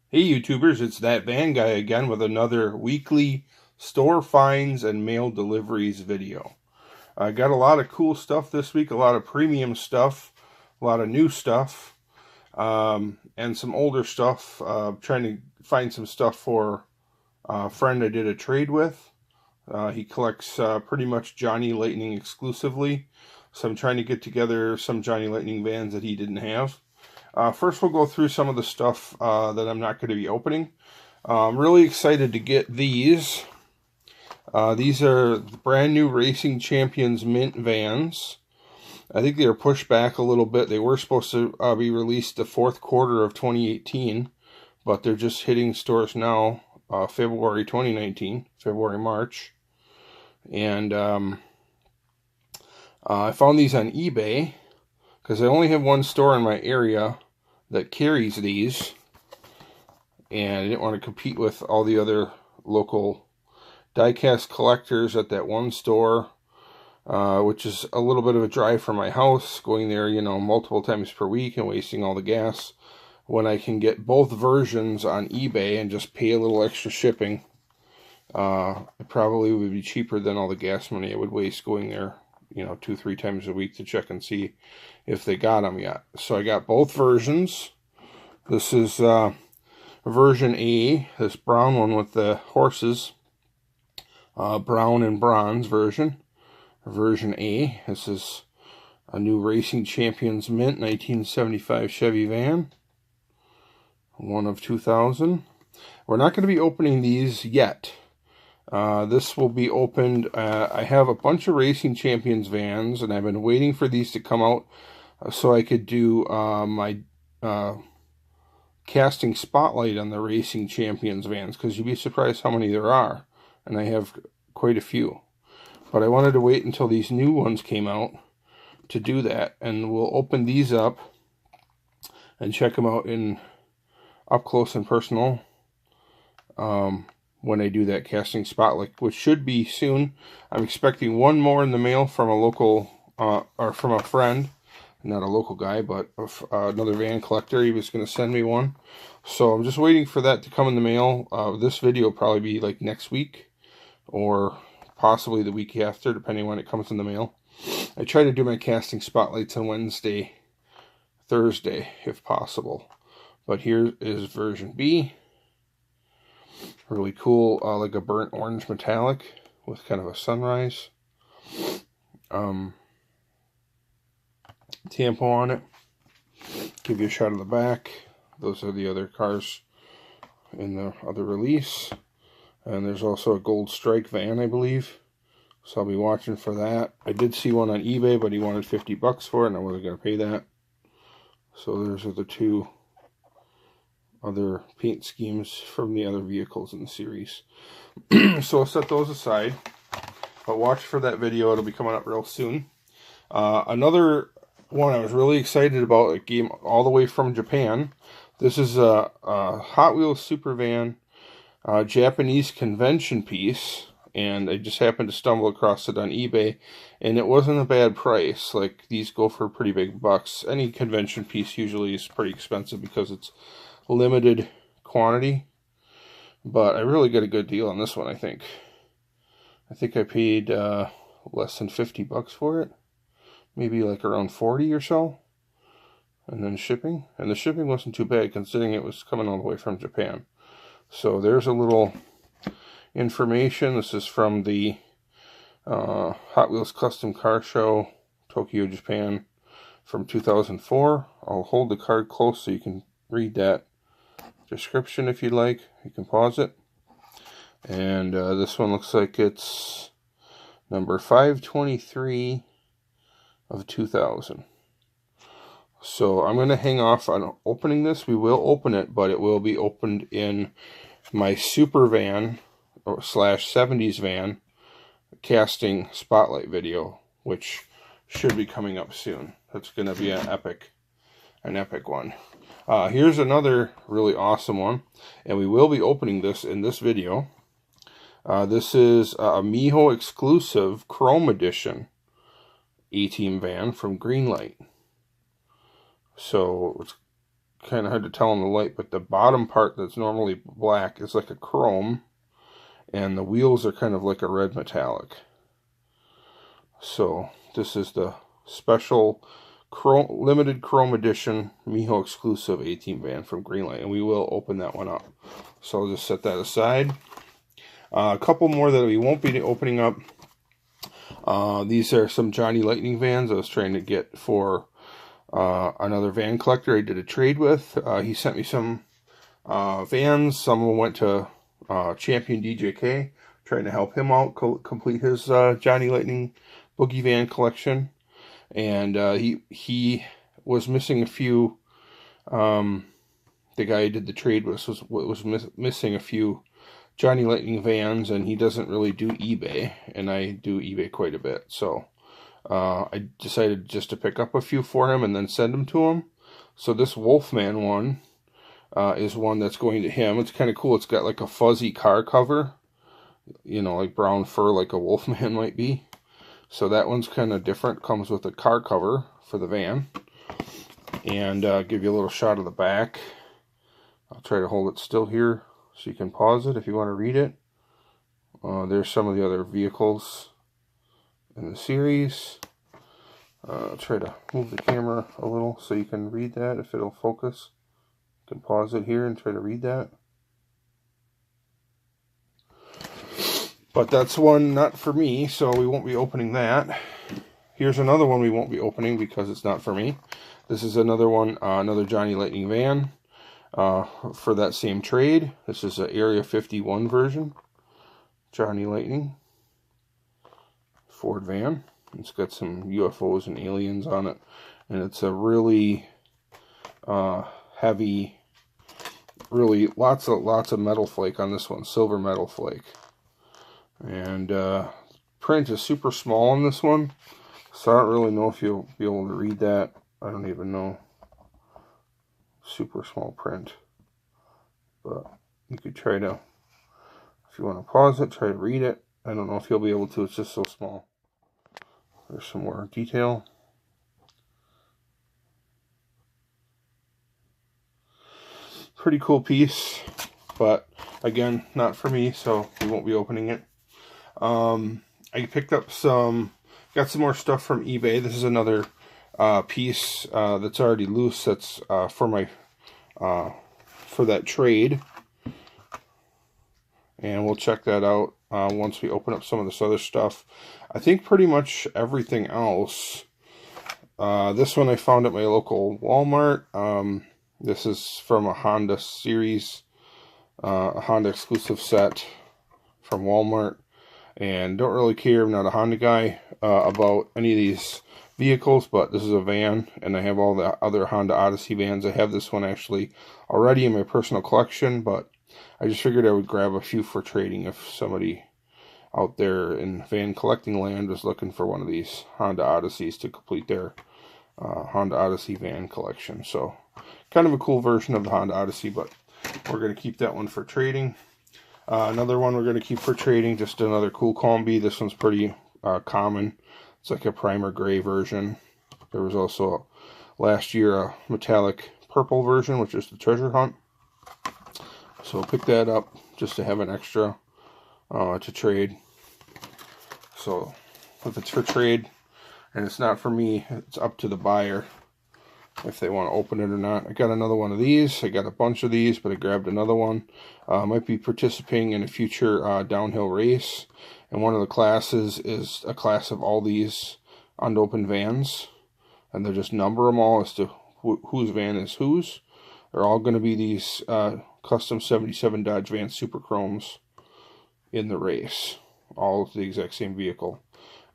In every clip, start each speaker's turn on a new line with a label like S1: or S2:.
S1: Hey YouTubers, it's that van guy again with another weekly store finds and mail deliveries video. I got a lot of cool stuff this week, a lot of premium stuff, a lot of new stuff, and some older stuff. Trying to find some stuff for a friend I did a trade with. He collects pretty much Johnny Lightning exclusively, so I'm trying to get together some Johnny Lightning vans that he didn't have. First, we'll go through some of the stuff that I'm not going to be opening. I'm really excited to get these. These are brand new Racing Champions Mint vans. I think they are pushed back a little bit. They were supposed to be released the fourth quarter of 2018, but they're just hitting stores now, February 2019, February, March. And I found these on eBay because I only have one store in my area that carries these, and I didn't want to compete with all the other local diecast collectors at that one store, which is a little bit of a drive from my house, going there, multiple times per week and wasting all the gas, when I can get both versions on eBay and just pay a little extra shipping. It probably would be cheaper than all the gas money I would waste going there, 2-3 times a week to check and see if they got them yet. So I got both versions. This is version A, this brown one with the horses, brown and bronze version. Version A, this is a new Racing Champions Mint 1975 Chevy van, one of 2000. We're not going to be opening these yet. This will be opened. I have a bunch of Racing Champions vans, and I've been waiting for these to come out so I could do my casting spotlight on the Racing Champions vans, because you'd be surprised how many there are, and I have quite a few. But I wanted to wait until these new ones came out to do that, and we'll open these up and check them out in up close and personal when I do that casting spotlight, which should be soon. I'm expecting one more in the mail from a local, or from a friend, not a local guy, but another van collector. He was going to send me one, so I'm just waiting for that to come in the mail. This video will probably be like next week, or possibly the week after, depending when it comes in the mail. I try to do my casting spotlights on Wednesday, Thursday, if possible. But here is version B. Really cool, like a burnt orange metallic with kind of a sunrise tampo on it. Give you a shot of the back. Those are the other cars in the other release. And there's also a gold strike van, I believe. So I'll be watching for that. I did see one on eBay, but he wanted $50 for it, and I wasn't going to pay that. So those are the two other paint schemes from the other vehicles in the series. So I'll set those aside. But watch for that video. It'll be coming up real soon. Another one I was really excited about, it came all the way from Japan. This is a Hot Wheels Super Van Japanese convention piece, and I just happened to stumble across it on eBay, and it wasn't a bad price. Like, these go for pretty big bucks. Any convention piece usually is pretty expensive because it's limited quantity, but I really got a good deal on this one. I think I paid less than $50 for it, maybe like around 40 or so, and then shipping, and the shipping wasn't too bad considering it was coming all the way from Japan. So there's a little information. This is from the Hot Wheels Custom Car Show, Tokyo, Japan, from 2004. I'll hold the card close so you can read that description if you'd like. You can pause it. And this one looks like it's number 523 of 2000. So I'm going to hang off on opening this. We will open it, but it will be opened in my Super Van or / 70s van casting spotlight video, which should be coming up soon. That's going to be an epic one. Here's another really awesome one, and we will be opening this in this video. This is a Miho exclusive Chrome Edition A-Team van from Greenlight. So it's kind of hard to tell in the light, but the bottom part that's normally black is like a chrome, and the wheels are kind of like a red metallic. So this is the special limited chrome edition Miho exclusive 18 van from Greenlight, and we will open that one up. So I'll just set that aside. A couple more that we won't be opening up. These are some Johnny Lightning vans I was trying to get for another van collector I did a trade with. He sent me some vans. Some of them went to Champion DJK, trying to help him out complete his Johnny Lightning boogie van collection. And he was missing a few. The guy I did the trade with was missing a few Johnny Lightning vans, and he doesn't really do eBay, and I do eBay quite a bit. So I decided just to pick up a few for him and then send them to him. So this Wolfman one is one that's going to him. It's kind of cool. It's got like a fuzzy car cover, you know, like brown fur, like a Wolfman might be. So that one's kind of different. Comes with a car cover for the van. And give you a little shot of the back. I'll try to hold it still here so you can pause it if you want to read it. There's some of the other vehicles in the series. I'll try to move the camera a little so you can read that if it'll focus. You can pause it here and try to read that. But that's one not for me, so we won't be opening that. Here's another one we won't be opening because it's not for me. This is another one, another Johnny Lightning van for that same trade. This is an Area 51 version. Johnny Lightning Ford van. It's got some UFOs and aliens on it. And it's a really heavy, really lots of metal flake on this one. Silver metal flake. And print is super small on this one, so I don't really know if you'll be able to read that. I don't even know. Super small print. But you could try to, if you want to pause it, try to read it. I don't know if you'll be able to, it's just so small. There's some more detail. Pretty cool piece, but again, not for me, so we won't be opening it. I picked up got some more stuff from eBay. This is another piece that's already loose. That's for my for that trade, and we'll check that out once we open up some of this other stuff. I think pretty much everything else. This one I found at my local Walmart. This is from a Honda series, a Honda exclusive set from Walmart. And don't really care, I'm not a Honda guy, about any of these vehicles, but this is a van, and I have all the other Honda Odyssey vans. I have this one actually already in my personal collection, but I just figured I would grab a few for trading if somebody out there in van collecting land was looking for one of these Honda Odysseys to complete their Honda Odyssey van collection. So, kind of a cool version of the Honda Odyssey, but we're going to keep that one for trading. Another one we're going to keep for trading, just another cool combi. This one's pretty common. It's like a primer gray version. There was also last year a metallic purple version, which is the treasure hunt. So I'll pick that up just to have an extra to trade. So if it's for trade and it's not for me, it's up to the buyer if they want to open it or not. I got another one of these. I got a bunch of these, but I grabbed another one. Might be participating in a future downhill race. And one of the classes is a class of all these unopened vans. And they'll just number them all as to whose van is whose. They're all going to be these custom 77 Dodge Van Super Chromes in the race. All the exact same vehicle.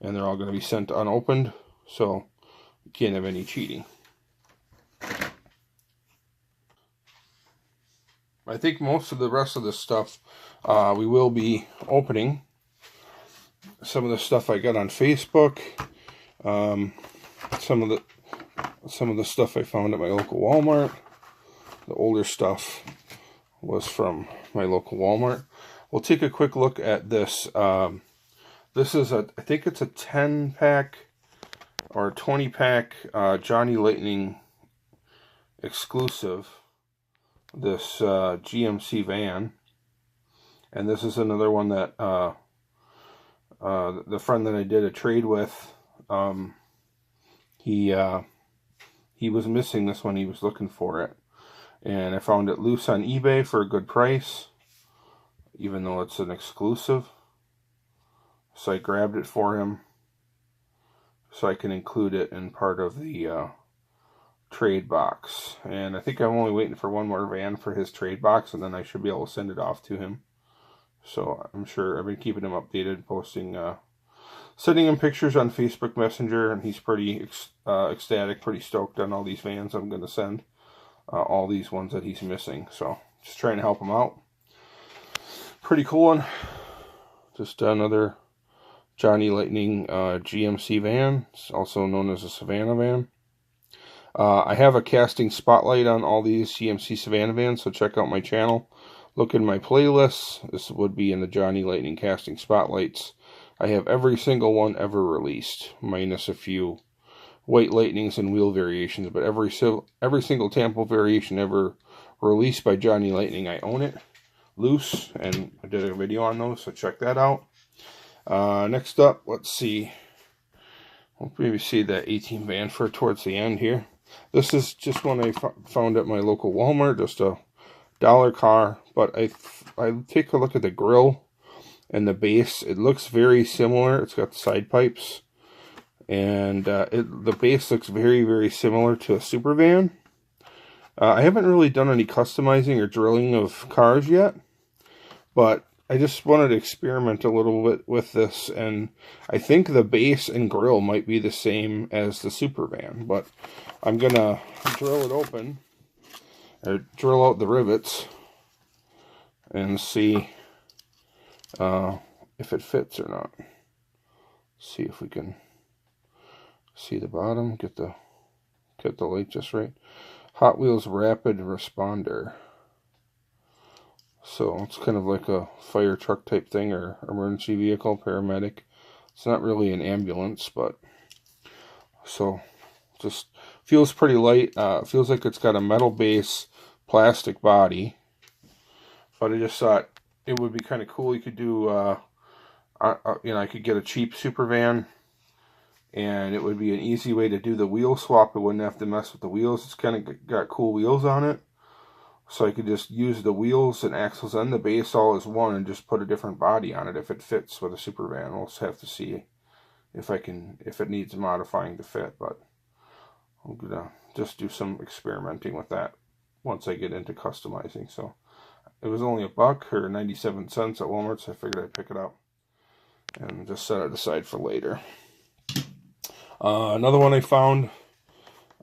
S1: And they're all going to be sent unopened. So you can't have any cheating. I think most of the rest of this stuff we will be opening. Some of the stuff I got on Facebook, some of the stuff I found at my local Walmart. The older stuff was from my local Walmart. We'll take a quick look at this. This is I think it's a 10-pack or 20-pack Johnny Lightning exclusive this GMC van. And this is another one that the friend that I did a trade with, he was missing this one. He was looking for it. And I found it loose on eBay for a good price, even though it's an exclusive. So I grabbed it for him so I can include it in part of the trade box. And I think I'm only waiting for one more van for his trade box, and then I should be able to send it off to him. So I'm sure I've been keeping him updated, posting, sending him pictures on Facebook Messenger, and he's pretty ecstatic, pretty stoked on all these vans I'm going to send. All these ones that he's missing. So just trying to help him out. Pretty cool one. Just another Johnny Lightning GMC van. It's also known as a Savannah van. I have a casting spotlight on all these GMC Savannah vans, so check out my channel. Look in my playlists. This would be in the Johnny Lightning casting spotlights. I have every single one ever released, minus a few white lightnings and wheel variations, but every single Tampa variation ever released by Johnny Lightning, I own it loose, and I did a video on those, so check that out. Next up, let's see. We'll maybe see that 18 van for towards the end here. This is just one I found at my local Walmart, just a dollar car, but I take a look at the grill and the base. It looks very similar. It's got the side pipes, and the base looks very, very similar to a super van. I haven't really done any customizing or drilling of cars yet, but I just wanted to experiment a little bit with this, and I think the base and grill might be the same as the super van, but I'm gonna drill it open, or drill out the rivets, and see if it fits or not. See if we can see the bottom, get the light just right. Hot Wheels Rapid Responder. So it's kind of like a fire truck type thing, or emergency vehicle, paramedic. It's not really an ambulance, but so just feels pretty light. Feels like it's got a metal base, plastic body. But I just thought it would be kind of cool. You could do, I could get a cheap super van, and it would be an easy way to do the wheel swap. I wouldn't have to mess with the wheels. It's kind of got cool wheels on it. So I could just use the wheels and axles and the base all as one and just put a different body on it if it fits with a super van. We'll just have to see if it needs modifying to fit, but I'm gonna just do some experimenting with that once I get into customizing. So it was only $1 or 97 cents at Walmart, so I figured I'd pick it up and just set it aside for later. Another one I found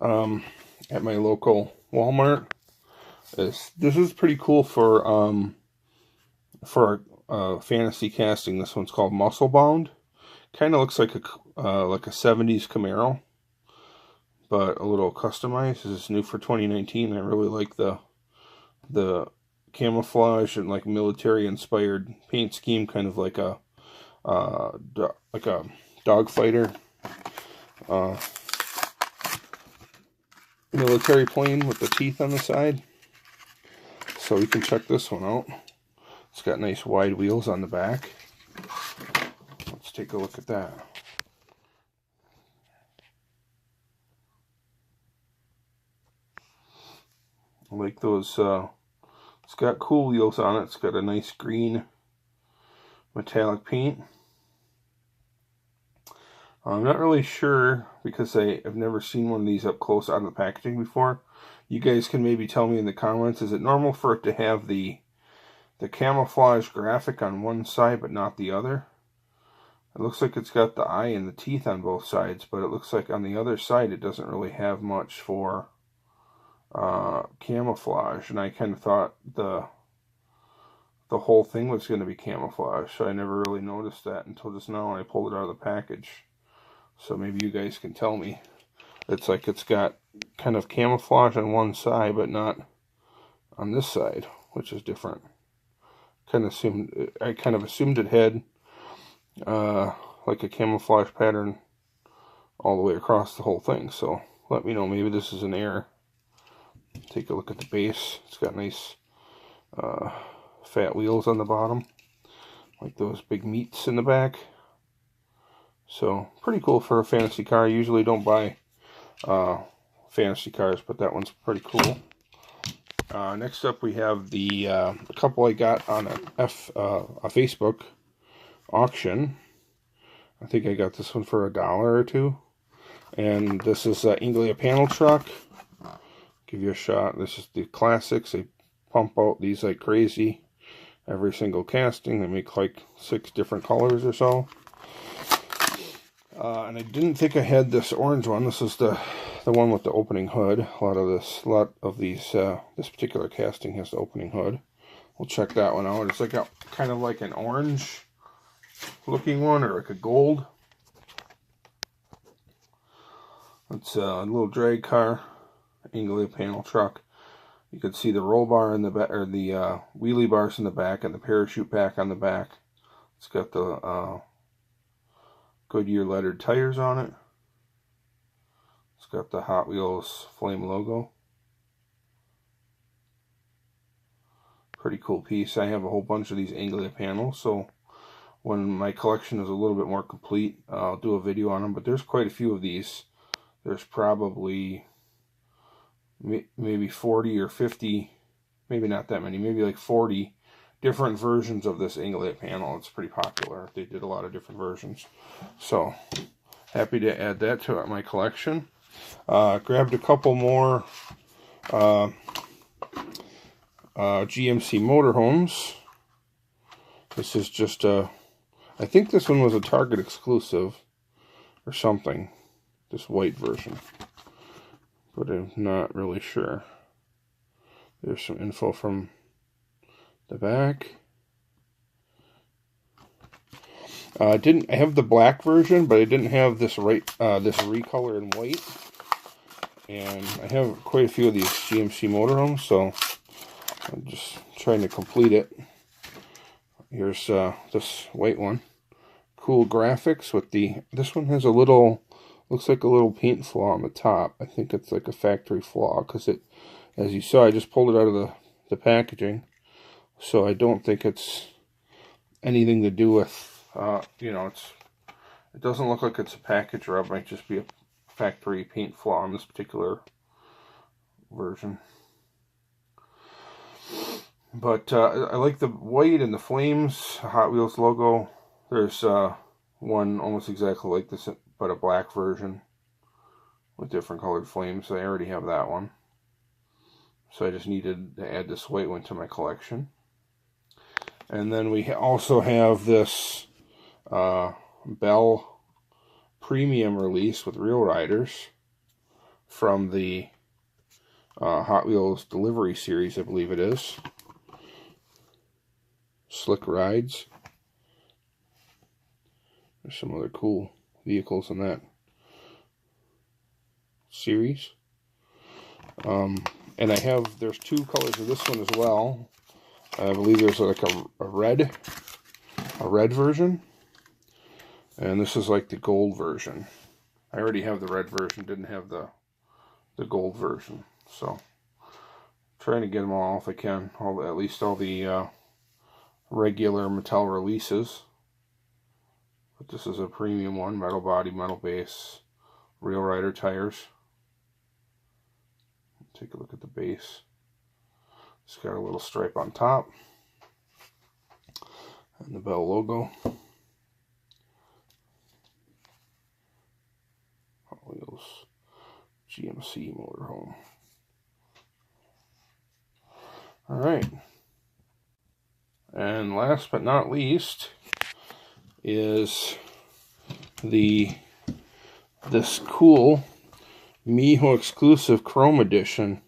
S1: at my local Walmart. This is pretty cool for fantasy casting. This one's called Muscle Bound. Kind of looks like a 70s Camaro, but a little customized. This is new for 2019. I really like the camouflage and like military inspired paint scheme, kind of like a dog fighter military plane with the teeth on the side. So we can check this one out. It's got nice wide wheels on the back. Let's take a look at that. I like those, it's got cool wheels on it. It's got a nice green metallic paint. I'm not really sure because I've never seen one of these up close out of the packaging before. You guys can maybe tell me in the comments, is it normal for it to have the camouflage graphic on one side but not the other? It looks like it's got the eye and the teeth on both sides, but it looks like on the other side it doesn't really have much for camouflage, and I kind of thought the whole thing was going to be camouflage, so I never really noticed that until just now when I pulled it out of the package. So maybe you guys can tell me. It's like it's got kind of camouflage on one side, but not on this side, which is different. I kind of assumed it had like a camouflage pattern all the way across the whole thing. So let me know. Maybe this is an error. Take a look at the base. It's got nice fat wheels on the bottom, like those big meats in the back. So pretty cool for a fantasy car. I usually don't buy fantasy cars, but that one's pretty cool. Next up, we have the a couple I got on a Facebook auction. I think I got this one for $1 or $2. And this is Anglia panel truck. Give you a shot. This is the classics. They pump out these like crazy. Every single casting. They make like 6 different colors or so. And I didn't think I had this orange one. This is the one with the opening hood. A lot of these, this particular casting has the opening hood. We'll check that one out. It's like a kind of like an orange looking one, or like a gold. It's a little drag car, Anglia panel truck. You can see the roll bar in the back, or the wheelie bars in the back, and the parachute pack on the back. It's got the Goodyear lettered tires on it. It's got the Hot Wheels flame logo. Pretty cool piece. I have a whole bunch of these Anglia panels, so when my collection is a little bit more complete, I'll do a video on them. But there's quite a few of these. There's probably maybe 40 or 50, maybe not that many, maybe like 40 different versions of this Anglia panel. It's pretty popular. They did a lot of different versions. So, happy to add that to my collection. Grabbed a couple more GMC motorhomes. This is just I think this one was a Target exclusive or something. This white version, but I'm not really sure. There's some info from the back. I have the black version, but I didn't have this this recolor in white. And I have quite a few of these GMC motorhomes, so I'm just trying to complete it. Here's this white one. Cool graphics with this one has a little, looks like a little paint flaw on the top. I think it's like a factory flaw, because it, as you saw, I just pulled it out of the packaging. So I don't think it's anything to do with, you know, it doesn't look like it's a package rub. It might just be a factory paint flaw on this particular version. But I like the white and the flames, Hot Wheels logo. There's one almost exactly like this, but a black version with different colored flames. I already have that one. So I just needed to add this white one to my collection. And then we also have this Bell Premium release with Real Riders from the Hot Wheels Delivery series, I believe it is. Slick Rides. There's some other cool vehicles in that series. And there's 2 colors of this one as well. I believe there's like a red version, and this is like the gold version. I already have the red version, didn't have the gold version. So trying to get them all if I can, at least all the regular Mattel releases. But this is a premium one, metal body, metal base, Real Rider tires. Take a look at the base. It's got a little stripe on top and the Bell logo. Hot Wheels GMC motorhome. Alright. And last but not least is this cool Miho exclusive Chrome Edition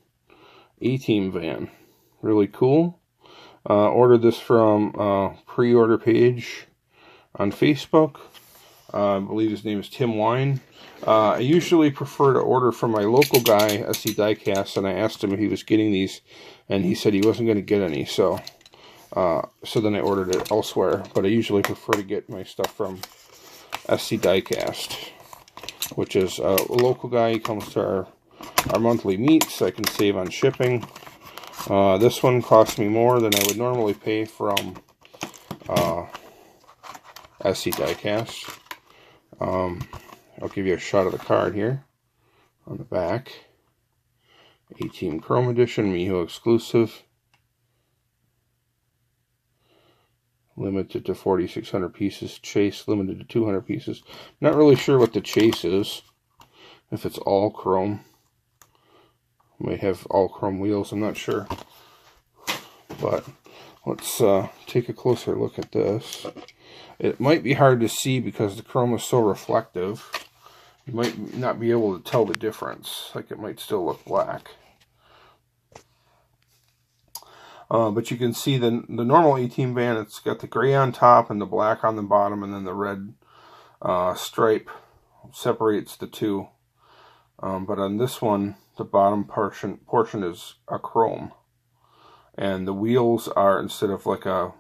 S1: A-Team van. Really cool. Ordered this from pre-order page on Facebook. I believe his name is Tim Wine. I usually prefer to order from my local guy, SC Diecast, and I asked him if he was getting these, and he said he wasn't going to get any, so then I ordered it elsewhere. But I usually prefer to get my stuff from SC Diecast, which is a local guy. He comes to our monthly meets. I can save on shipping. This one cost me more than I would normally pay from SC Diecast. I'll give you a shot of the card here on the back. A-Team Chrome Edition, Miho exclusive. Limited to 4,600 pieces. Chase limited to 200 pieces. Not really sure what the chase is. If it's all chrome. Might have all chrome wheels, I'm not sure. But let's take a closer look at this. It might be hard to see because the chrome is so reflective. You might not be able to tell the difference. Like, it might still look black. But you can see the normal A-Team van, it's got the gray on top and the black on the bottom, and then the red stripe separates the two. But on this one, the bottom portion is a chrome. And the wheels are, instead of like a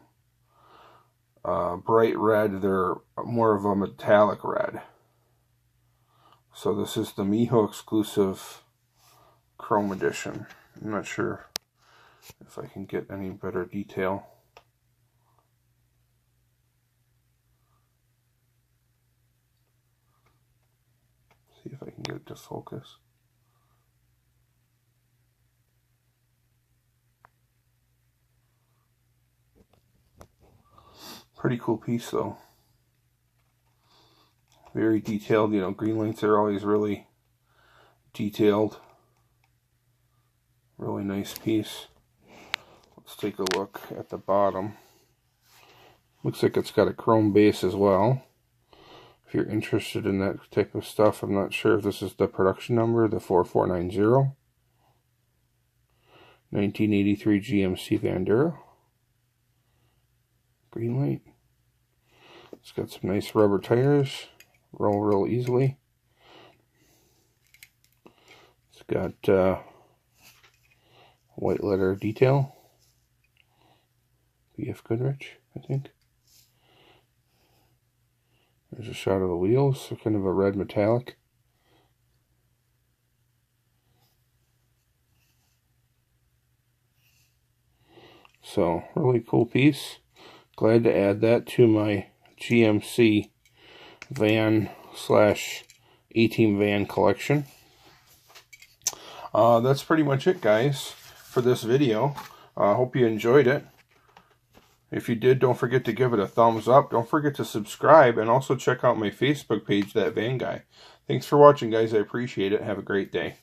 S1: bright red, they're more of a metallic red. So this is the Miho exclusive Chrome Edition. I'm not sure if I can get any better detail. See if I can get it to focus. Pretty cool piece though. Very detailed, you know, green links are always really detailed. Really nice piece. Let's take a look at the bottom. Looks like it's got a chrome base as well. If you're interested in that type of stuff, I'm not sure if this is the production number, the 4490. 1983 GMC Vandura. Green light. It's got some nice rubber tires. Roll real easily. It's got white letter detail. BF Goodrich, I think. There's a shot of the wheels, so kind of a red metallic. So, really cool piece. Glad to add that to my GMC van slash A-Team van collection. That's pretty much it, guys, for this video. Hope you enjoyed it. If you did, don't forget to give it a thumbs up. Don't forget to subscribe, and also check out my Facebook page, That Van Guy. Thanks for watching, guys. I appreciate it. Have a great day.